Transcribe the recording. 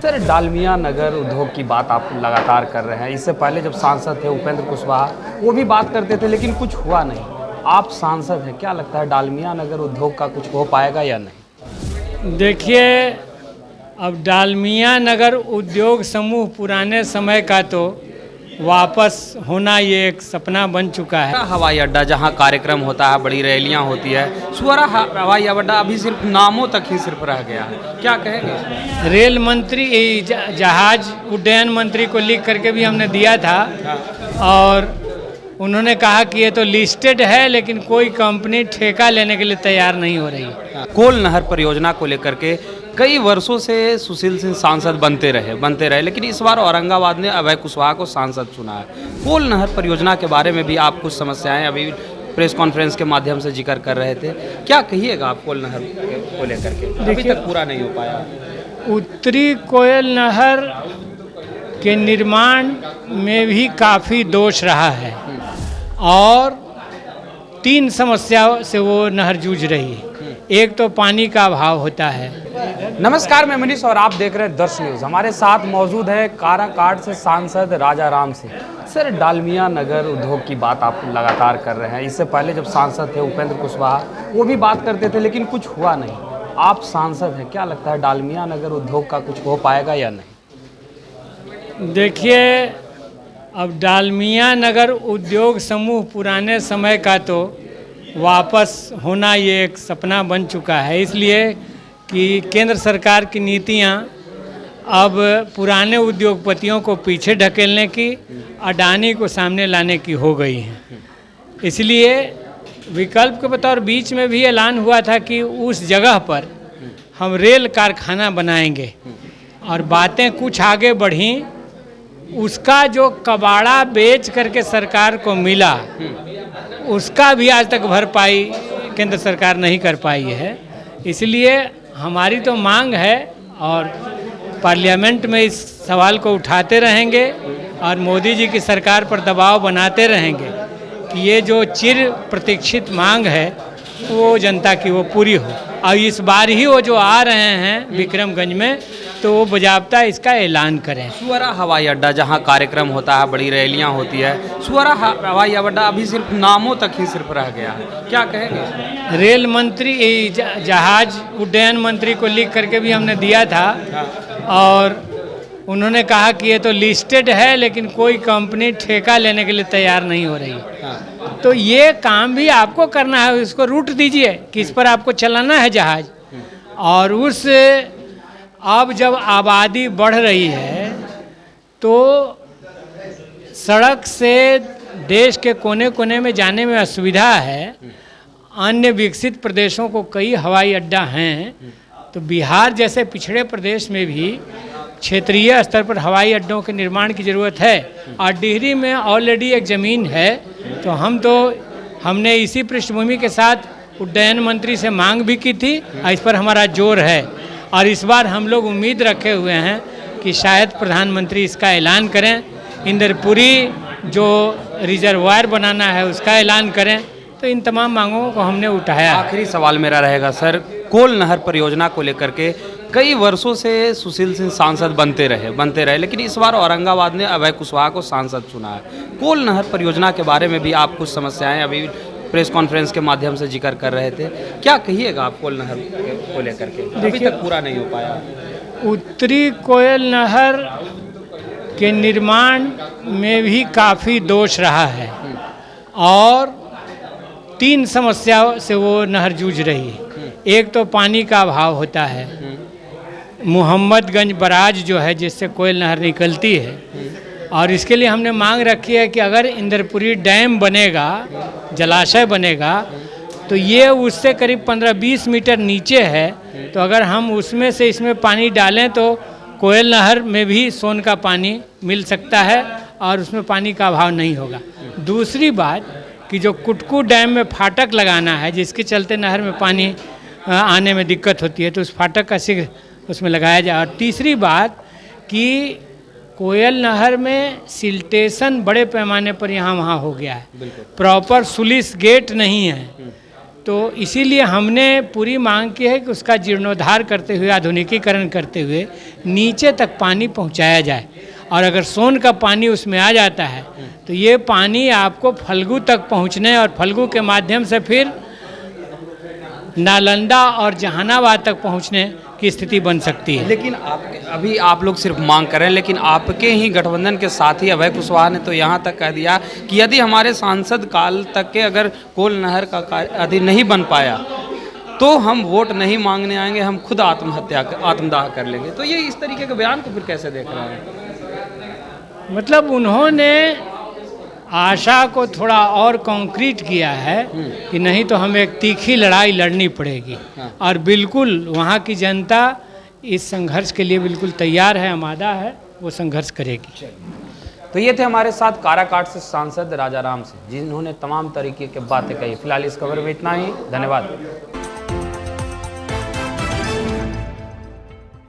Sir, Dalmia नगर उद्योग की बात आप लगातार कर रहे हैं। इससे पहले जब सांसद थे उपेंद्र कुशवाहा, वो भी बात करते थे लेकिन कुछ हुआ नहीं। आप सांसद हैं, क्या लगता है डालमिया नगर उद्योग का कुछ हो पाएगा या नहीं? देखिए, अब डालमिया नगर उद्योग समूह पुराने समय का तो वापस होना ये एक सपना बन चुका है। हवाई अड्डा जहां कार्यक्रम होता है, बड़ी रैलियां होती है, सुअरा हवाई अड्डा अभी सिर्फ नामों तक ही सिर्फ रह गया है, क्या कहेंगे? रेल मंत्री जहाज उड्डयन मंत्री को लिख करके भी हमने दिया था और उन्होंने कहा कि ये तो लिस्टेड है लेकिन कोई कंपनी ठेका लेने के लिए तैयार नहीं हो रही। कोल नहर परियोजना को लेकर के कई वर्षों से सुशील सिंह सांसद बनते रहे, लेकिन इस बार औरंगाबाद ने अभय कुशवाहा को सांसद चुना है। कोल नहर परियोजना के बारे में भी आप कुछ समस्याएं अभी प्रेस कॉन्फ्रेंस के माध्यम से जिक्र कर रहे थे, क्या कहिएगा आप कोल नहर को लेकर के? अभी तक पूरा नहीं हो पाया। उत्तरी कोयल नहर के निर्माण में भी काफ़ी दोष रहा है और 3 समस्याओं से वो नहर जूझ रही है। एक तो पानी का अभाव होता है। नमस्कार, मैं मनीष और आप देख रहे हैं दर्श न्यूज़। हमारे साथ मौजूद है काराकाट से सांसद राजा राम सिंह। सर, डालमिया नगर उद्योग की बात आप लगातार कर रहे हैं। इससे पहले जब सांसद थे उपेंद्र कुशवाहा, वो भी बात करते थे लेकिन कुछ हुआ नहीं। आप सांसद हैं, क्या लगता है डालमिया नगर उद्योग का कुछ हो पाएगा या नहीं? देखिए, अब डालमिया नगर उद्योग समूह पुराने समय का तो वापस होना ये एक सपना बन चुका है, इसलिए कि केंद्र सरकार की नीतियां अब पुराने उद्योगपतियों को पीछे ढकेलने की, अडानी को सामने लाने की हो गई हैं। इसलिए विकल्प के बतौर बीच में भी ऐलान हुआ था कि उस जगह पर हम रेल कारखाना बनाएंगे और बातें कुछ आगे बढ़ी। उसका जो कबाड़ा बेच करके सरकार को मिला, उसका भी आज तक भरपाई केंद्र सरकार नहीं कर पाई है। इसलिए हमारी तो मांग है और पार्लियामेंट में इस सवाल को उठाते रहेंगे और मोदी जी की सरकार पर दबाव बनाते रहेंगे कि ये जो चिर प्रतीक्षित मांग है वो जनता की वो पूरी हो। और इस बार ही वो जो आ रहे हैं विक्रमगंज में, तो वो बजाबता इसका ऐलान करें। सुअरा हवाई अड्डा जहां कार्यक्रम होता है, बड़ी रैलियां होती है, सुअरा हवाई अड्डा अभी सिर्फ नामों तक ही सिर्फ रह गया है, क्या कहेंगे? रेल मंत्री जहाज उड्डयन मंत्री को लिख करके भी हमने दिया था और उन्होंने कहा कि ये तो लिस्टेड है लेकिन कोई कंपनी ठेका लेने के लिए तैयार नहीं हो रही। तो ये काम भी आपको करना है, इसको रूट दीजिए कि इस पर आपको चलाना है जहाज। और उस अब जब आबादी बढ़ रही है तो सड़क से देश के कोने कोने में जाने में असुविधा है। अन्य विकसित प्रदेशों को कई हवाई अड्डा हैं, तो बिहार जैसे पिछड़े प्रदेश में भी क्षेत्रीय स्तर पर हवाई अड्डों के निर्माण की ज़रूरत है। और डिहरी में ऑलरेडी एक ज़मीन है, तो हमने इसी पृष्ठभूमि के साथ उड्डयन मंत्री से मांग भी की थी और इस पर हमारा जोर है। और इस बार हम लोग उम्मीद रखे हुए हैं कि शायद प्रधानमंत्री इसका ऐलान करें, इंद्रपुरी जो रिजर्वायर बनाना है उसका ऐलान करें। तो इन तमाम मांगों को हमने उठाया। आखिरी सवाल मेरा रहेगा सर, कोल नहर परियोजना को लेकर के कई वर्षों से सुशील सिंह सांसद बनते रहे, लेकिन इस बार औरंगाबाद ने अभय कुशवाहा को सांसद चुना है। कोल नहर परियोजना के बारे में भी आप कुछ समस्याएं अभी प्रेस कॉन्फ्रेंस के माध्यम से जिक्र कर रहे थे, क्या कहिएगा आप कोल नहर को लेकर के? अभी तक पूरा नहीं हो पाया। उत्तरी कोयल नहर के निर्माण में भी काफ़ी दोष रहा है और 3 समस्याओं से वो नहर जूझ रही है। एक तो पानी का अभाव होता है। मोहम्मदगंज बराज जो है जिससे कोयल नहर निकलती है, और इसके लिए हमने मांग रखी है कि अगर इंद्रपुरी डैम बनेगा, जलाशय बनेगा, तो ये उससे करीब 15-20 मीटर नीचे है। तो अगर हम उसमें से इसमें पानी डालें तो कोयल नहर में भी सोन का पानी मिल सकता है और उसमें पानी का अभाव नहीं होगा। दूसरी बात कि जो कुटकू डैम में फाटक लगाना है, जिसके चलते नहर में पानी आने में दिक्कत होती है, तो उस फाटक का शीघ्र उसमें लगाया जाए। और तीसरी बात कि कोयल नहर में सिल्टेशन बड़े पैमाने पर यहाँ वहाँ हो गया है, प्रॉपर सुलिस गेट नहीं है। तो इसीलिए हमने पूरी मांग की है कि उसका जीर्णोद्धार करते हुए, आधुनिकीकरण करते हुए नीचे तक पानी पहुंचाया जाए। और अगर सोन का पानी उसमें आ जाता है तो ये पानी आपको फल्गु तक पहुंचने और फल्गु के माध्यम से फिर नालंदा और जहानाबाद तक पहुंचने की स्थिति बन सकती है। लेकिन अभी आप लोग सिर्फ मांग कर रहे हैं, लेकिन आपके ही गठबंधन के साथी अभय कुशवाहा ने तो यहाँ तक कह दिया कि यदि हमारे सांसद काल तक के अगर कोल नहर का कार्य यदि नहीं बन पाया तो हम वोट नहीं मांगने आएंगे, हम खुद आत्मदाह कर लेंगे। तो ये इस तरीके के बयान को फिर कैसे देख रहे हैं? मतलब उन्होंने आशा को थोड़ा और कॉन्क्रीट किया है कि नहीं तो हमें एक तीखी लड़ाई लड़नी पड़ेगी। और बिल्कुल वहाँ की जनता इस संघर्ष के लिए बिल्कुल तैयार है, आमादा है, वो संघर्ष करेगी। तो ये थे हमारे साथ काराकाट से सांसद राजाराम सिंह, जिन्होंने तमाम तरीके की बातें कही। फिलहाल इस खबर में इतना ही, धन्यवाद।